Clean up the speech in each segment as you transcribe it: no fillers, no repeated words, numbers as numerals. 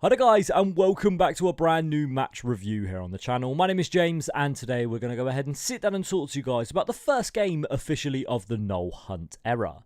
Hi there guys, and welcome back to a brand new match review here on the channel. My name is James, and today we're going to go ahead and sit down and talk to you guys about the first game officially of the Noel Hunt era.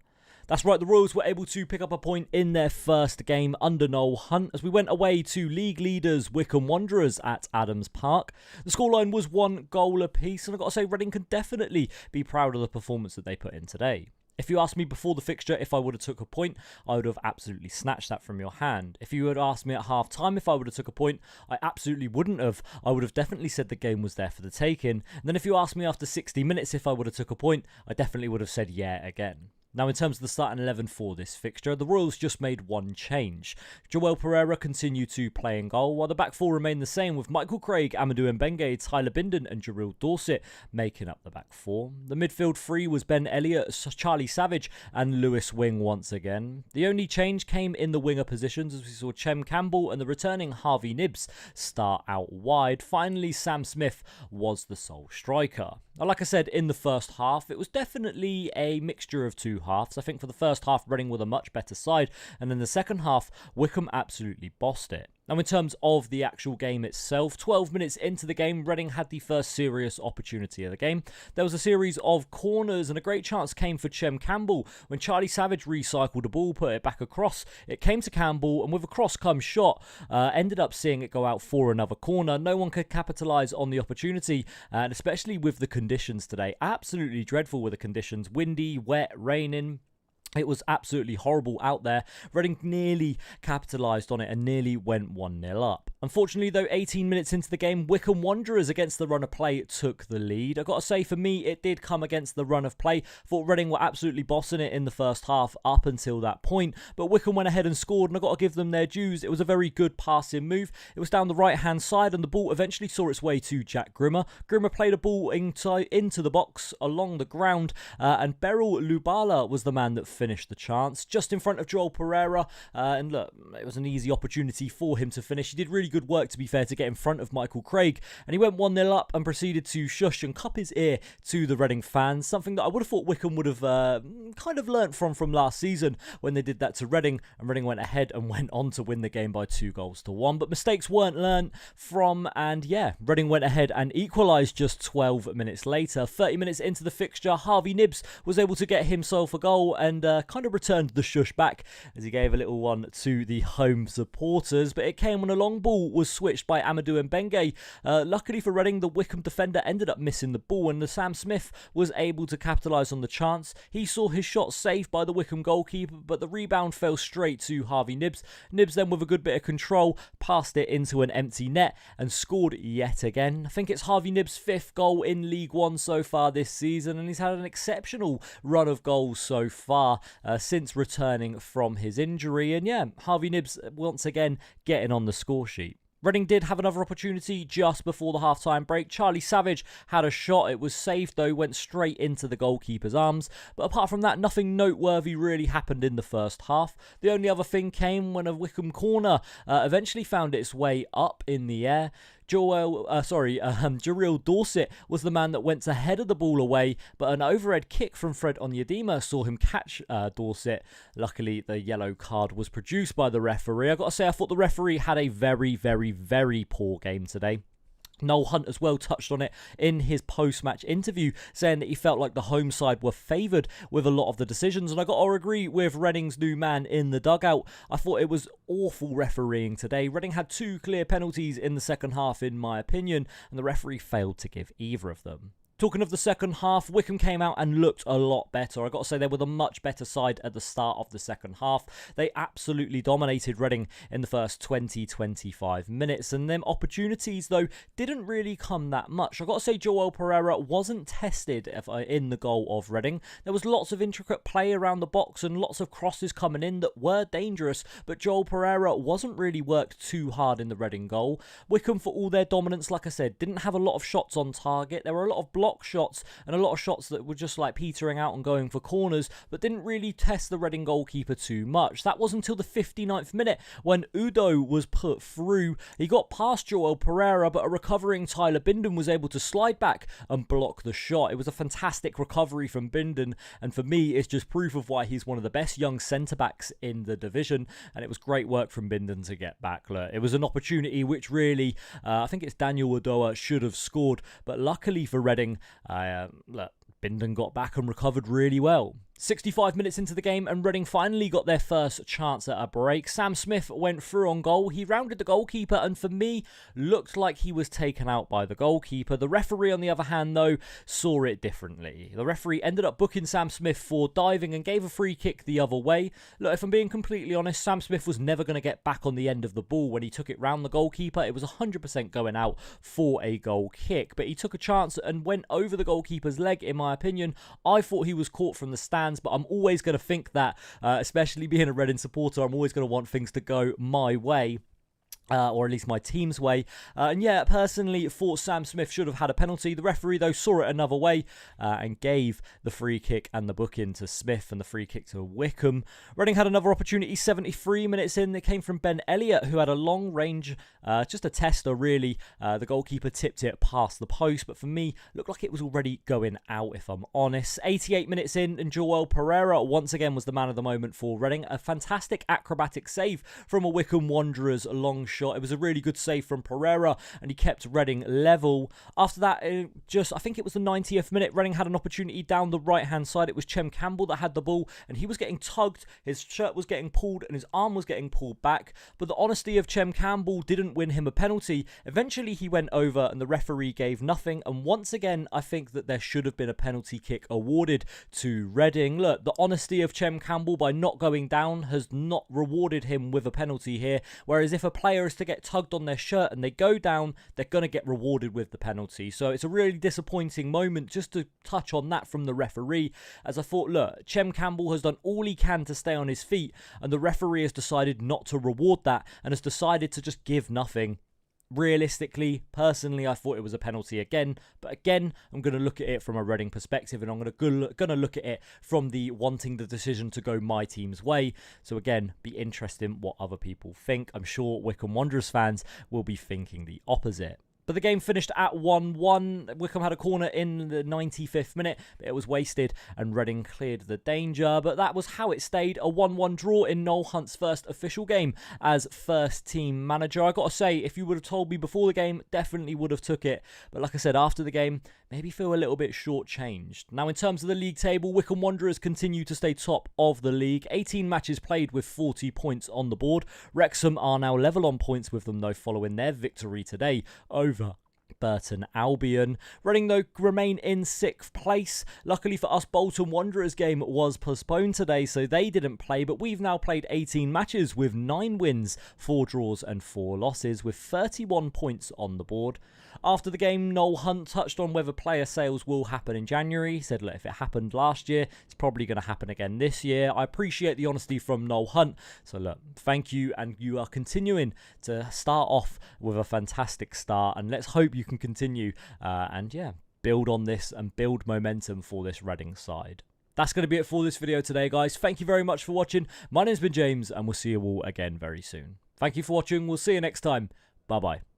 That's right, the Royals were able to pick up a point in their first game under Noel Hunt as we went away to league leaders Wycombe Wanderers at Adams Park. The scoreline was 1 goal apiece, and I've got to say Reading can definitely be proud of the performance that they put in today. If you asked me before the fixture if I would have took a point, I would have absolutely snatched that from your hand. If you had asked me at half time if I would have took a point, I absolutely wouldn't have. I would have definitely said the game was there for the taking. And then if you asked me after 60 minutes if I would have took a point, I definitely would have said yeah again. Now, in terms of the starting 11 for this fixture, the Royals just made one change. Joel Pereira continued to play in goal, while the back four remained the same, with Michael Craig, Amadou Mbenge, Tyler Bindon and Jarrell Dorset making up the back four. The midfield three was Ben Elliott, Charlie Savage and Lewis Wing once again. The only change came in the winger positions as we saw Chem Campbell and the returning Harvey Knibbs start out wide. Finally, Sam Smith was the sole striker. Now, like I said, in the first half, it was definitely a mixture of two halves. I think for the first half, Reading were the much better side, and in the second half, Wycombe absolutely bossed it. Now, in terms of the actual game itself, 12 minutes into the game, Reading had the first serious opportunity of the game. There was a series of corners, and a great chance came for Chem Campbell when Charlie Savage recycled the ball, put it back across. It came to Campbell, and with a cross-come shot, ended up seeing it go out for another corner. No one could capitalise on the opportunity, and especially with the conditions today. Absolutely dreadful with the conditions. Windy, wet, raining. It was absolutely horrible out there. Reading nearly capitalised on it and nearly went 1-0 up. Unfortunately, though, 18 minutes into the game, Wycombe Wanderers against the run of play took the lead. I've got to say, for me, it did come against the run of play. Thought Reading were absolutely bossing it in the first half up until that point. But Wycombe went ahead and scored, and I've got to give them their dues. It was a very good passing move. It was down the right-hand side, and the ball eventually saw its way to Jack Grimmer. Grimmer played a ball into the box along the ground, and Beryl Lubala was the man that finished the chance just in front of Joel Pereira, and look, it was an easy opportunity for him to finish. He did really good work, to be fair, to get in front of Michael Craig, and he went 1-0 up and proceeded to shush and cup his ear to the Reading fans, something that I would have thought Wycombe would have kind of learnt from last season when they did that to Reading, and Reading went ahead and went on to win the game by 2-1. But mistakes weren't learnt from, and yeah, Reading went ahead and equalised just 12 minutes later. 30 minutes into the fixture, Harvey Knibbs was able to get himself a goal and kind of returned the shush back as he gave a little one to the home supporters, but it came when a long ball was switched by Amadou Mbenge. Luckily for Reading, the Wycombe defender ended up missing the ball, and the Sam Smith was able to capitalise on the chance. He saw his shot saved by the Wycombe goalkeeper, but the rebound fell straight to Harvey Knibbs. Knibbs then, with a good bit of control, passed it into an empty net and scored yet again. I think it's Harvey Knibbs' 5th goal in League One so far this season, and he's had an exceptional run of goals so far since returning from his injury. And yeah, Harvey Knibbs once again getting on the score sheet. Reading did have another opportunity just before the half-time break. Charlie Savage had a shot. It was saved, though, went straight into the goalkeeper's arms. But apart from that, nothing noteworthy really happened in the first half. The only other thing came when a Wycombe corner eventually found its way up in the air. Jarrell Dorset was the man that went to header the ball away, but an overhead kick from Fred Onyedema saw him catch Dorset. Luckily, the yellow card was produced by the referee. I've got to say, I thought the referee had a very, very, very poor game today. Noel Hunt as well touched on it in his post-match interview, saying that he felt like the home side were favoured with a lot of the decisions, and I got to agree with Reading's new man in the dugout. I thought it was awful refereeing today. Reading had 2 clear penalties in the second half, in my opinion, and the referee failed to give either of them. Talking of the second half, Wycombe came out and looked a lot better. I've got to say, they were the much better side at the start of the second half. They absolutely dominated Reading in the first 20-25 minutes. And them opportunities, though, didn't really come that much. I've got to say, Joel Pereira wasn't tested in the goal of Reading. There was lots of intricate play around the box and lots of crosses coming in that were dangerous. But Joel Pereira wasn't really worked too hard in the Reading goal. Wycombe, for all their dominance, like I said, didn't have a lot of shots on target. There were a lot of blocks block shots and a lot of shots that were just like petering out and going for corners, but didn't really test the Reading goalkeeper too much. That wasn't until the 59th minute when Udo was put through. He got past Joel Pereira, but a recovering Tyler Bindon was able to slide back and block the shot. It was a fantastic recovery from Bindon, and for me, it's just proof of why he's one of the best young centre-backs in the division, and it was great work from Bindon to get back. Look, it was an opportunity which really, I think it's Daniel Odoa should have scored, but luckily for Reading, look, Bindon got back and recovered really well. 65 minutes into the game and Reading finally got their first chance at a break. Sam Smith went through on goal. He rounded the goalkeeper and for me looked like he was taken out by the goalkeeper. The referee on the other hand though saw it differently. The referee ended up booking Sam Smith for diving and gave a free kick the other way. Look, if I'm being completely honest, Sam Smith was never going to get back on the end of the ball when he took it round the goalkeeper. It was 100% going out for a goal kick, but he took a chance and went over the goalkeeper's leg in my opinion. I thought he was caught from the stands, but I'm always going to think that, especially being a Reading supporter, I'm always going to want things to go my way. Or at least my team's way. And yeah, personally thought Sam Smith should have had a penalty. The referee, though, saw it another way and gave the free kick and the booking to Smith and the free kick to Wycombe. Reading had another opportunity 73 minutes in. It came from Ben Elliott, who had a long range, just a tester, really. The goalkeeper tipped it past the post, but for me, looked like it was already going out, if I'm honest. 88 minutes in, and Joel Pereira once again was the man of the moment for Reading. A fantastic acrobatic save from a Wycombe Wanderers long shot. It was a really good save from Pereira and he kept Reading level. After that, I think it was the 90th minute, Reading had an opportunity down the right hand side. It was Chem Campbell that had the ball and he was getting tugged, his shirt was getting pulled and his arm was getting pulled back, but the honesty of Chem Campbell didn't win him a penalty. Eventually he went over and the referee gave nothing, and once again I think that there should have been a penalty kick awarded to Reading. Look, the honesty of Chem Campbell by not going down has not rewarded him with a penalty here, whereas if a player is to get tugged on their shirt and they go down, they're going to get rewarded with the penalty. So it's a really disappointing moment just to touch on that from the referee, as I thought, look, Chem Campbell has done all he can to stay on his feet and the referee has decided not to reward that and has decided to just give nothing. Realistically, personally, I thought it was a penalty again, but again, I'm going to look at it from a Reading perspective, and I'm going to look at it from the wanting the decision to go my team's way. So again, be interesting what other people think. I'm sure Wycombe Wanderers fans will be thinking the opposite. But the game finished at 1-1. Wycombe had a corner in the 95th minute, but it was wasted and Reading cleared the danger. But that was how it stayed, a 1-1 draw in Noel Hunt's first official game as first team manager. I got to say, if you would have told me before the game, definitely would have took it. But like I said, after the game, maybe feel a little bit shortchanged. Now in terms of the league table, Wycombe Wanderers continue to stay top of the league. 18 matches played with 40 points on the board. Wrexham are now level on points with them though, following their victory today over Burton Albion. Reading though remain in 6th place. Luckily for us, Bolton Wanderers game was postponed today, so they didn't play, but we've now played 18 matches with 9 wins, 4 draws and 4 losses with 31 points on the board. After the game, Noel Hunt touched on whether player sales will happen in January. He said, look, if it happened last year, it's probably going to happen again this year. I appreciate the honesty from Noel Hunt. So look, thank you, and you are continuing to start off with a fantastic start, and let's hope you can continue and yeah, build on this and build momentum for this Reading side. That's going to be it for this video today, guys. Thank you very much for watching. My name's been James, and we'll see you all again very soon. Thank you for watching. We'll see you next time. Bye-bye.